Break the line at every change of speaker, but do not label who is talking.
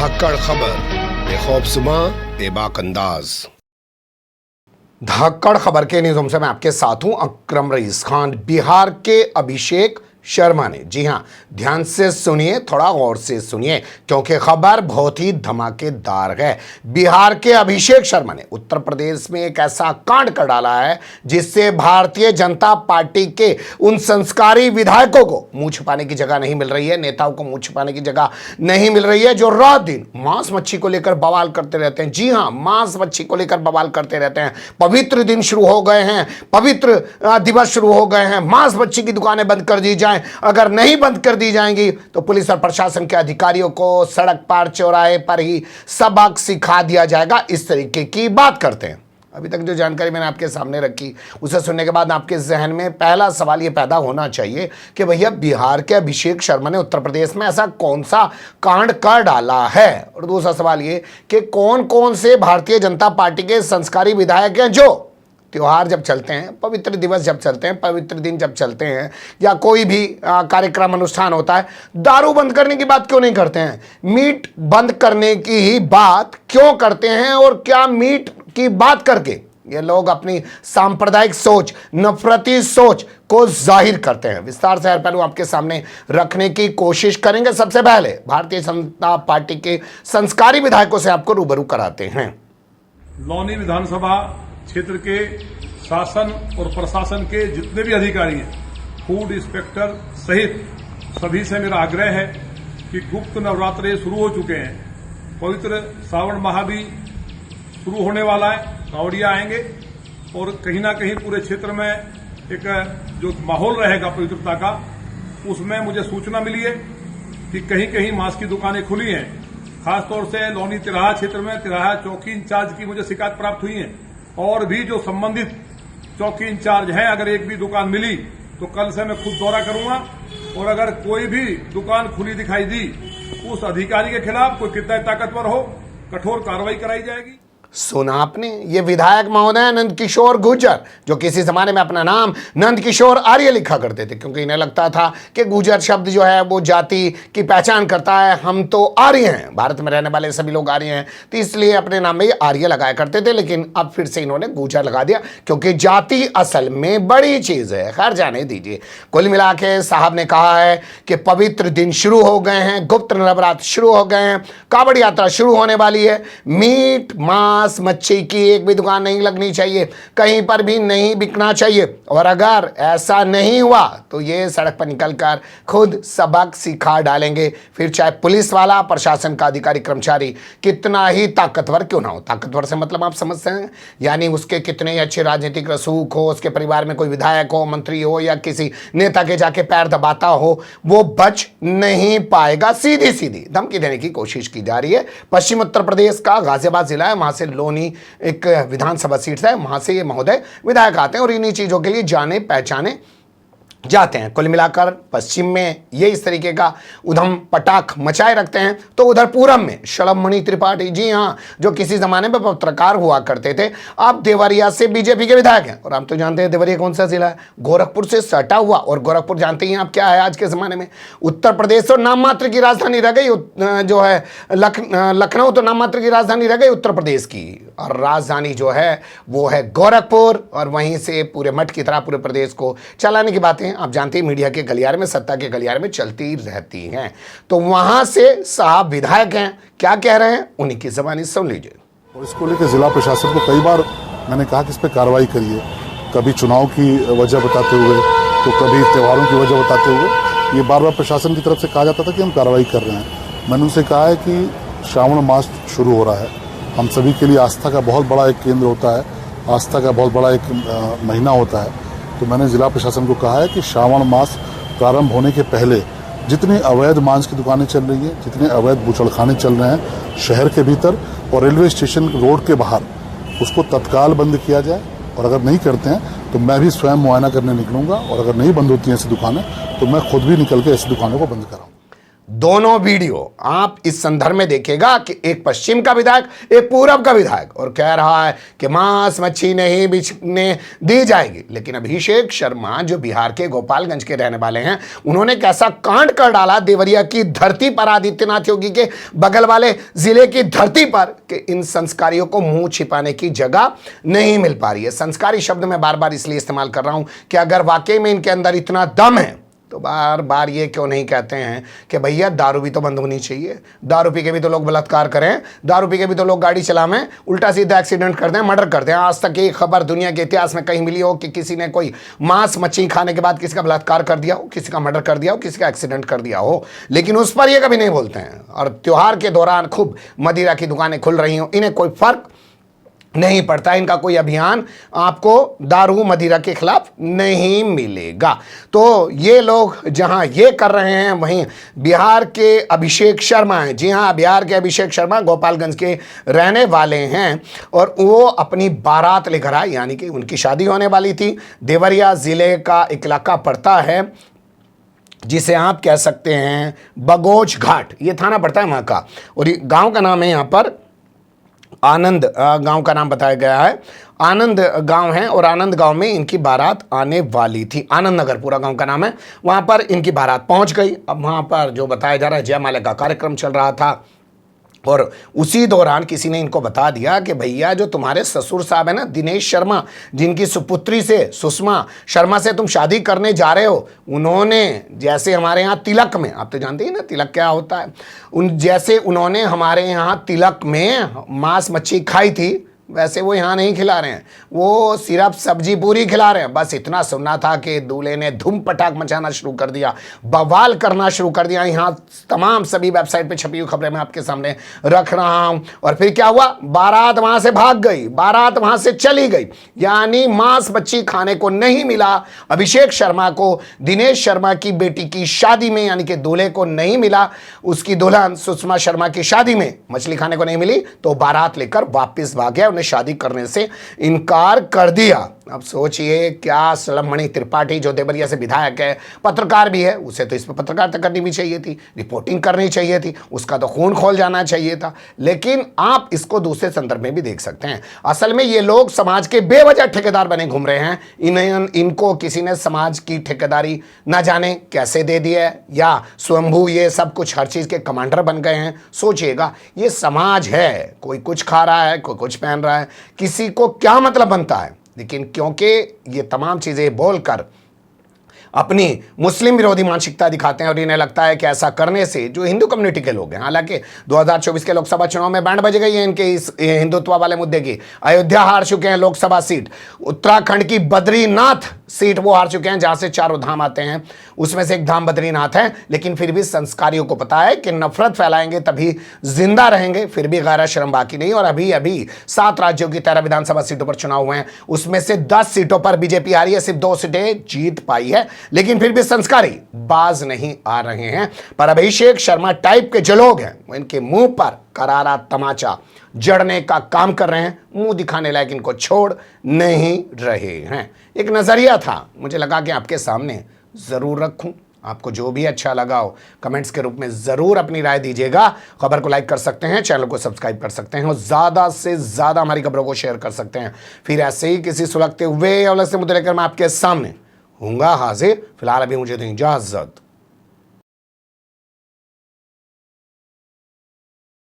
धाकड़ खबर, बेखौफजुमा बेबाक अंदाज। धाकड़ खबर के न्यूज़ से मैं आपके साथ हूं अकरम रईस खान। बिहार के अभिषेक शर्मा ने, जी हां, ध्यान से सुनिए, थोड़ा गौर से सुनिए क्योंकि खबर बहुत ही धमाकेदार है। बिहार के अभिषेक शर्मा ने उत्तर प्रदेश में एक ऐसा कांड कर डाला है जिससे भारतीय जनता पार्टी के उन संस्कारी विधायकों को मुंह छिपाने की जगह नहीं मिल रही है, नेताओं को मुंह छिपाने की जगह नहीं मिल रही है, जो रात दिन मांस मच्छी को लेकर बवाल करते रहते हैं। जी हां, मांस मच्छी को लेकर बवाल करते रहते हैं। पवित्र दिन शुरू हो गए हैं, पवित्र दिवस शुरू हो गए हैं, मांस मच्छी की दुकानें बंद कर दी जाए, अगर नहीं बंद कर दी जाएंगी तो पुलिस और प्रशासन के अधिकारियों को सड़क पार चौराहे पर ही सबक सिखा दिया जाएगा। इस तरीके की बात करते हैं। अभी तक जो जानकारी मैंने आपके सामने रखी उसे सुनने के बाद आपके जहन में पहला सवाल यह पैदा होना चाहिए कि भैया बिहार के अभिषेक शर्मा ने उत्तर प्रदेश में ऐसा कौन सा कांड कर डाला है। और दूसरा सवाल ये कि कौन कौन से भारतीय जनता पार्टी के संस्कारी विधायक हैं जो त्योहार जब चलते हैं, पवित्र दिवस जब चलते हैं, पवित्र दिन जब चलते हैं या कोई भी कार्यक्रम अनुष्ठान होता है, दारू बंद करने की बात क्यों नहीं करते हैं, मीट बंद करने की ही बात क्यों करते हैं। और क्या मीट की बात करके ये लोग अपनी सांप्रदायिक सोच, नफरती सोच को जाहिर करते हैं। विस्तार से हर पहलू आपके सामने रखने की कोशिश करेंगे। सबसे पहले भारतीय जनता पार्टी के संस्कारी विधायकों से आपको रूबरू कराते हैं।
लौनी विधानसभा क्षेत्र के शासन और प्रशासन के जितने भी अधिकारी हैं, फूड इंस्पेक्टर सहित सभी से मेरा आग्रह है कि गुप्त नवरात्रे शुरू हो चुके हैं, पवित्र श्रावण माह भी शुरू होने वाला है, कांवड़िया आएंगे और कहीं ना कहीं पूरे क्षेत्र में एक जो माहौल रहेगा पवित्रता का, उसमें मुझे सूचना मिली है कि कहीं कहीं मांस की दुकानें खुली हैं। खासतौर से लौनी तिराहा क्षेत्र में तिराहा चौकी इंचार्ज की मुझे शिकायत प्राप्त हुई है और भी जो संबंधित चौकी इंचार्ज हैं, अगर एक भी दुकान मिली तो कल से मैं खुद दौरा करूंगा और अगर कोई भी दुकान खुली दिखाई दी उस अधिकारी के खिलाफ, कोई कितना ताकतवर हो, कठोर कार्रवाई कराई जाएगी।
सुना आपने, ये विधायक महोदय नंद किशोर गुर्जर, जो किसी जमाने में अपना नाम नंद किशोर आर्य लिखा करते थे क्योंकि इन्हें लगता था कि गुर्जर शब्द जो है वो जाति की पहचान करता है, हम तो आर्य हैं, भारत में रहने वाले सभी लोग आर्य हैं, तो इसलिए अपने नाम में आर्य लगाया करते थे। लेकिन अब फिर से इन्होंने गुर्जर लगा दिया क्योंकि जाति असल में बड़ी चीज है। खैर जाने दीजिए। कुल मिला के साहब ने कहा है कि पवित्र दिन शुरू हो गए हैं, गुप्त नवरात्र शुरू हो गए हैं, कांवड़ यात्रा शुरू होने वाली है, मीट मांस मच्छी की एक भी दुकान नहीं लगनी चाहिए, कहीं पर भी नहीं बिकना चाहिए। और अगर ऐसा नहीं हुआ तो ये सड़क पर निकलकर खुद सबक सिखा डालेंगे, फिर चाहे पुलिस वाला, प्रशासन का अधिकारी कर्मचारी कितना ही ताकतवर क्यों ना हो। ताकतवर से मतलब आप समझते हैं, यानी उसके कितने ही अच्छे राजनीतिक रसूख हो, उसके परिवार में कोई विधायक हो, मंत्री हो या किसी नेता के जाके पैर दबाता हो, वो बच नहीं पाएगा। सीधी सीधी धमकी देने की कोशिश की जा रही है। पश्चिम उत्तर प्रदेश का गाजियाबाद जिला है, वहां से लोनी एक विधानसभा सीट है, वहां से ये महोदय विधायक आते हैं और इन्हीं चीजों के लिए जाने पहचाने जाते हैं। कुल मिलाकर पश्चिम में ये इस तरीके का उधम पटाख मचाए रखते हैं, तो उधर पूरब में शलभमणि त्रिपाठी, जी हाँ, जो किसी जमाने में पत्रकार हुआ करते थे, अब देवरिया से बीजेपी के विधायक हैं। और हम तो जानते हैं देवरिया कौन सा जिला है, गोरखपुर से सटा हुआ। और गोरखपुर जानते ही आप क्या है आज के जमाने में, उत्तर प्रदेश और नाम मात्र की राजधानी रह गई, जो है लखनऊ तो नाम मात्र की राजधानी रह गई उत्तर प्रदेश की, और राजधानी जो है वो है गोरखपुर। और वहीं से पूरे मठ की तरह पूरे प्रदेश को चलाने की बातें आप जानते हैं मीडिया के गलियारे में, सत्ता के गलियारे में चलती रहती हैं। तो वहां से साहब विधायक हैं, क्या कह रहे हैं उन्हीं की ज़बानी सुन लीजिए।
और इसको लेकर जिला प्रशासन को कई बार मैंने कहा कि इस पर कार्रवाई करिए, कभी चुनाव की वजह बताते हुए तो कभी त्योहारों की वजह बताते हुए। ये बार बार प्रशासन की तरफ से कहा जाता था कि हम कार्रवाई कर रहे हैं। मैंने उनसे कहा है कि श्रावण मास शुरू हो रहा है, हम सभी के लिए आस्था का बहुत बड़ा एक केंद्र होता है, आस्था का बहुत बड़ा एक महीना होता है। तो मैंने जिला प्रशासन को कहा है कि श्रावण मास प्रारंभ होने के पहले जितनी अवैध मांस की दुकानें चल रही है, जितने अवैध बूचड़खाने चल रहे हैं शहर के भीतर और रेलवे स्टेशन रोड के बाहर, उसको तत्काल बंद किया जाए। और अगर नहीं करते हैं तो मैं भी स्वयं मुआयना करने निकलूंगा, और अगर नहीं बंद होती हैं ऐसी दुकानें तो मैं खुद भी निकल के ऐसी दुकानों को बंद कराऊंगा।
दोनों वीडियो आप इस संदर्भ में देखिएगा कि एक पश्चिम का विधायक, एक पूरब का विधायक, और कह रहा है कि मांस मच्छी नहीं बिकने दी जाएगी। लेकिन अभिषेक शर्मा जो बिहार के गोपालगंज के रहने वाले हैं, उन्होंने कैसा कांड कर डाला देवरिया की धरती पर, आदित्यनाथ योगी के बगल वाले जिले की धरती पर, कि इन संस्कारियों को मुंह छिपाने की जगह नहीं मिल पा रही है। संस्कारी शब्द मैं बार बार इसलिए इस्तेमाल कर रहा हूं कि अगर वाकई में इनके अंदर इतना दम है तो बार बार ये क्यों नहीं कहते हैं कि भैया दारू भी तो बंद होनी चाहिए, दारू पी के भी तो लोग बलात्कार करें, दारू पी के भी तो लोग गाड़ी चलावें, उल्टा सीधा एक्सीडेंट कर दें, मर्डर कर दें। आज तक एक खबर दुनिया के इतिहास में कहीं मिली हो कि किसी ने कोई मांस मच्छी खाने के बाद किसी का बलात्कार कर दिया हो, किसी का मर्डर कर दिया हो, किसी का एक्सीडेंट कर दिया हो, लेकिन उस पर ये कभी नहीं बोलते हैं। और त्योहार के दौरान खूब मदिरा की दुकानें खुल रही हो, इन्हें कोई फर्क नहीं पड़ता, इनका कोई अभियान आपको दारू मदिरा के खिलाफ नहीं मिलेगा। तो ये लोग जहां ये कर रहे हैं, वहीं बिहार के अभिषेक शर्मा हैं। जी हां, बिहार के अभिषेक शर्मा गोपालगंज के रहने वाले हैं और वो अपनी बारात लेकर आए, यानी कि उनकी शादी होने वाली थी। देवरिया जिले का एक इलाका पड़ता है जिसे आप कह सकते हैं बगोच घाट, ये थाना पड़ता है वहां का, और ये गांव का नाम है यहाँ पर आनंद, गांव का नाम बताया गया है, आनंद गांव है। और आनंद गांव में इनकी बारात आने वाली थी, आनंद नगर पूरा गांव का नाम है। वहां पर इनकी बारात पहुंच गई। अब वहां पर जो बताया जा रहा है जयमाला का कार्यक्रम चल रहा था, और उसी दौरान किसी ने इनको बता दिया कि भैया जो तुम्हारे ससुर साहब है ना दिनेश शर्मा, जिनकी सुपुत्री से सुषमा शर्मा से तुम शादी करने जा रहे हो, उन्होंने जैसे हमारे यहाँ तिलक में, आप तो जानते हैं ना तिलक क्या होता है, जैसे उन्होंने हमारे यहाँ तिलक में मांस मच्छी खाई थी, वैसे वो यहाँ नहीं खिला रहे हैं, वो सिर्फ सब्जी पूरी खिला रहे हैं। बस इतना सुनना था कि दूल्हे ने धूम पटाख मचाना शुरू कर दिया, बवाल करना शुरू कर दिया। यहाँ तमाम सभी वेबसाइट पे छपी हुई खबरें मैं आपके सामने रख रहा हूँ। और फिर क्या हुआ, बारात वहां से भाग गई, बारात वहां से चली गई, यानी मांस मच्छी खाने को नहीं मिला अभिषेक शर्मा को। दिनेश शर्मा की बेटी की शादी में, यानी कि दूल्हे को नहीं मिला, उसकी दुल्हन सुषमा शर्मा की शादी में मछली खाने को नहीं मिली, तो बारात लेकर वापिस भाग गया, शादी करने से इनकार कर दिया। अब सोचिए क्या सलमणि त्रिपाठी जो देवरिया से विधायक है, पत्रकार भी है, उसे तो इस पर पत्रकारिता करनी भी चाहिए थी, रिपोर्टिंग करनी चाहिए थी, उसका तो खून खोल जाना चाहिए था। लेकिन आप इसको दूसरे संदर्भ में भी देख सकते हैं। असल में ये लोग समाज के बेवजह ठेकेदार बने घूम रहे हैं। इनको किसी ने समाज की ठेकेदारी ना जाने कैसे दे दी है, या स्वयंभू ये सब कुछ हर चीज के कमांडर बन गए हैं। सोचिएगा, ये समाज है, कोई कुछ खा रहा है, कोई कुछ पहन रहा है, किसी को क्या मतलब बनता है। लेकिन क्योंकि ये तमाम चीजें बोलकर अपनी मुस्लिम विरोधी मानसिकता दिखाते हैं, और इन्हें लगता है कि ऐसा करने से जो हिंदू कम्युनिटी के लोग हैं, हालांकि 2024 के लोकसभा चुनाव में बैंड बज गई है इनके इस हिंदुत्व वाले मुद्दे की। अयोध्या हार चुके हैं लोकसभा सीट, उत्तराखंड की बद्रीनाथ सीट वो हार चुके हैं, जहां से 4 धाम आते हैं, उसमें से एक धाम बद्रीनाथ है। लेकिन फिर भी संस्कारियों को पता है कि नफरत फैलाएंगे तभी जिंदा रहेंगे, फिर भी गैर शर्म बाकी नहीं। और अभी अभी 7 राज्यों की 13 विधानसभा सीटों पर चुनाव हुए हैं, उसमें से 10 सीटों पर बीजेपी हारी है, सिर्फ 2 सीटें जीत पाई है। लेकिन फिर भी संस्कारी बाज नहीं आ रहे हैं। पर अभिषेक शर्मा टाइप के जो लोग हैं, वो इनके मुंह पर करारा तमाचा जड़ने का काम कर रहे हैं, मुंह दिखाने लायक इनको छोड़ नहीं रहे हैं। एक नजरिया था, मुझे लगा कि आपके सामने जरूर रखूं। आपको जो भी अच्छा लगा हो कमेंट्स के रूप में जरूर अपनी राय दीजिएगा। खबर को लाइक कर सकते हैं, चैनल को सब्सक्राइब कर सकते हैं, और ज्यादा से ज्यादा हमारी खबरों को शेयर कर सकते हैं। फिर ऐसे ही किसी सुलगते हुए या उलझते मुद्दे लेकर मैं आपके सामने होऊंगा हाजिर। फिलहाल अभी मुझे दें इजाजत।